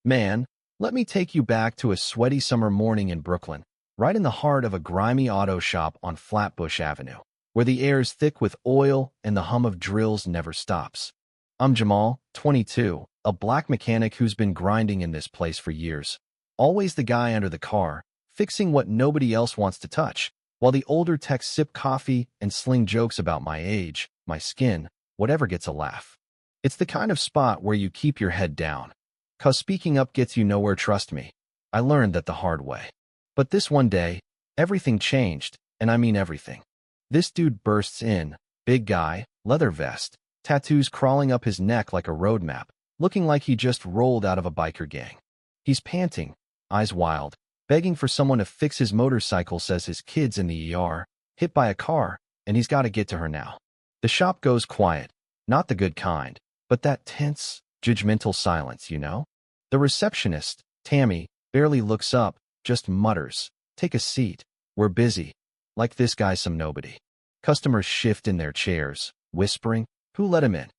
Man, let me take you back to a sweaty summer morning in Brooklyn, right in the heart of a grimy auto shop on Flatbush Avenue, where the air's thick with oil and the hum of drills never stops. I'm Jamal, 22, a black mechanic who's been grinding in this place for years. Always the guy under the car, fixing what nobody else wants to touch, while the older techs sip coffee and sling jokes about my age, my skin, whatever gets a laugh. It's the kind of spot where you keep your head down. 'Cause speaking up gets you nowhere, trust me. I learned that the hard way. But this one day, everything changed, and I mean everything. This dude bursts in, big guy, leather vest, tattoos crawling up his neck like a road map, looking like he just rolled out of a biker gang. He's panting, eyes wild, begging for someone to fix his motorcycle, says his kid's in the ER, hit by a car, and he's got to get to her now. The shop goes quiet, not the good kind, but that tense, judgmental silence, you know? The receptionist, Tammy, barely looks up, just mutters, "Take a seat, we're busy." Like this guy's some nobody. Customers shift in their chairs, whispering, "Who let him in?"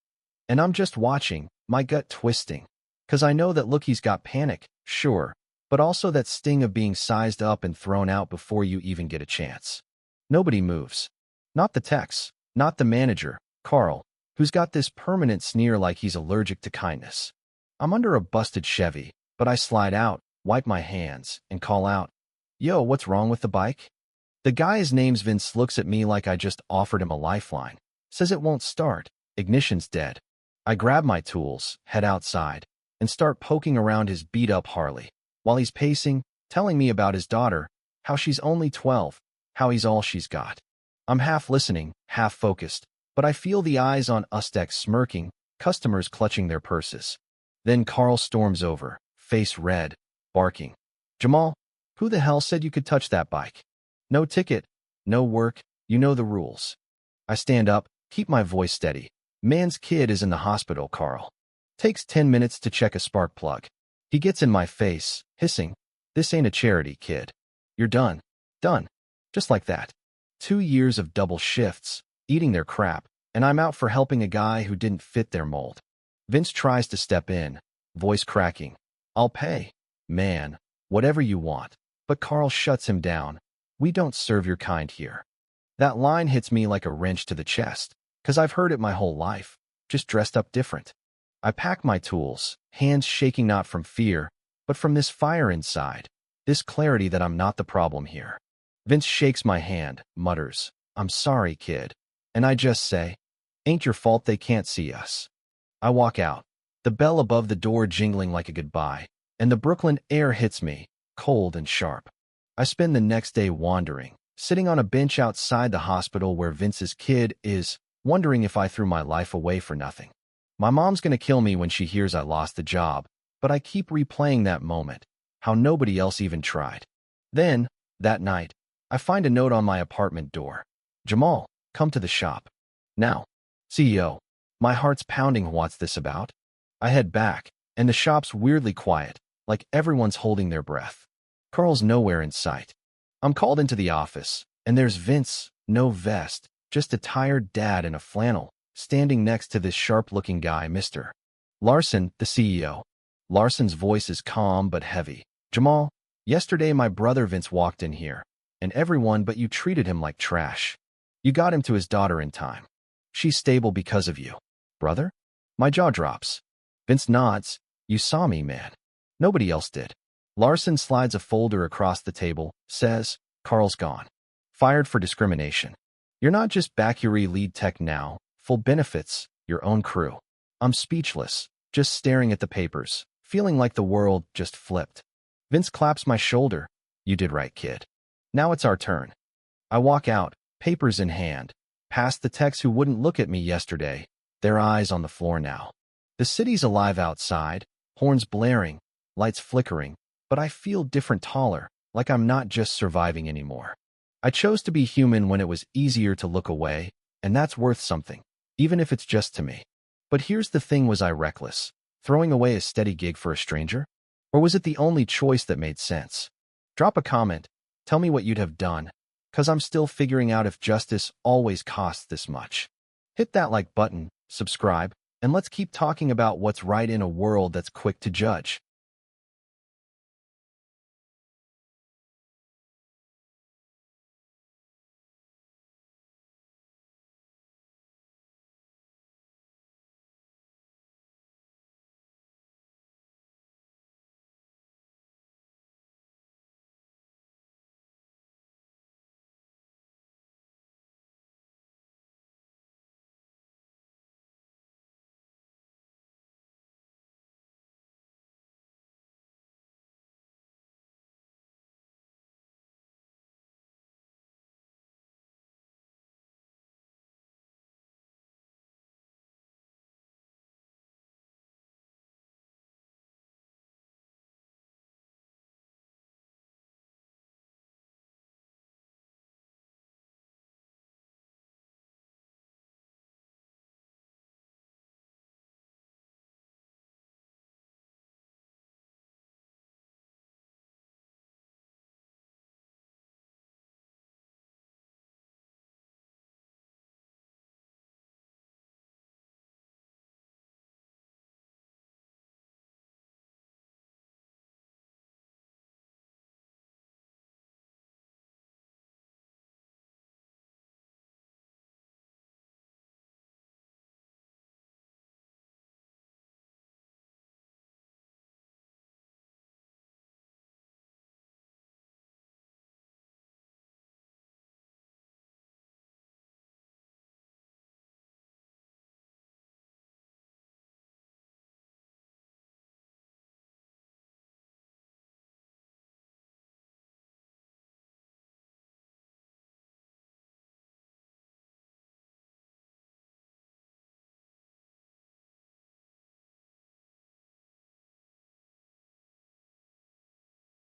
And I'm just watching, my gut twisting. 'Cause I know that look, he's got panic, sure, but also that sting of being sized up and thrown out before you even get a chance. Nobody moves. Not the techs, not the manager, Carl, who's got this permanent sneer like he's allergic to kindness. I'm under a busted Chevy, but I slide out, wipe my hands, and call out, "Yo, what's wrong with the bike?" The guy's name's Vince looks at me like I just offered him a lifeline, says it won't start, ignition's dead. I grab my tools, head outside, and start poking around his beat-up Harley, while he's pacing, telling me about his daughter, how she's only 12, how he's all she's got. I'm half listening, half focused, but I feel the eyes on us decks smirking, customers clutching their purses. Then Carl storms over, face red, barking, "Jamal, who the hell said you could touch that bike? No ticket, no work, you know the rules." I stand up, keep my voice steady. "Man's kid is in the hospital, Carl. Takes 10 minutes to check a spark plug." He gets in my face, hissing, "This ain't a charity, kid. You're done. Done." Just like that. 2 years of double shifts, eating their crap, and I'm out for helping a guy who didn't fit their mold. Vince tries to step in, voice cracking, "I'll pay, man, whatever you want." But Carl shuts him down. "We don't serve your kind here." That line hits me like a wrench to the chest, 'cause I've heard it my whole life, just dressed up different. I pack my tools, hands shaking not from fear, but from this fire inside, this clarity that I'm not the problem here. Vince shakes my hand, mutters, "I'm sorry, kid." And I just say, "Ain't your fault they can't see us." I walk out, the bell above the door jingling like a goodbye, and the Brooklyn air hits me, cold and sharp. I spend the next day wandering, sitting on a bench outside the hospital where Vince's kid is, wondering if I threw my life away for nothing. My mom's gonna kill me when she hears I lost the job, but I keep replaying that moment, how nobody else even tried. Then, that night, I find a note on my apartment door. "Jamal, come to the shop. Now." CEO. My heart's pounding. What's this about? I head back, and the shop's weirdly quiet, like everyone's holding their breath. Carl's nowhere in sight. I'm called into the office, and there's Vince, no vest, just a tired dad in a flannel, standing next to this sharp-looking guy, Mr. Larson, the CEO. Larson's voice is calm but heavy. "Jamal, yesterday my brother Vince walked in here, and everyone but you treated him like trash. You got him to his daughter in time. She's stable because of you." "Brother?" My jaw drops. Vince nods. "You saw me, man. Nobody else did." Larson slides a folder across the table, says, "Carl's gone. Fired for discrimination. You're not just Bakery lead tech now, full benefits, your own crew." I'm speechless, just staring at the papers, feeling like the world just flipped. Vince claps my shoulder. "You did right, kid. Now it's our turn." I walk out, papers in hand, past the techs who wouldn't look at me yesterday, their eyes on the floor now. The city's alive outside, horns blaring, lights flickering, but I feel different, taller, like I'm not just surviving anymore. I chose to be human when it was easier to look away, and that's worth something, even if it's just to me. But here's the thing, was I reckless, throwing away a steady gig for a stranger? Or was it the only choice that made sense? Drop a comment, tell me what you'd have done, 'cause I'm still figuring out if justice always costs this much. Hit that like button, subscribe, and let's keep talking about what's right in a world that's quick to judge.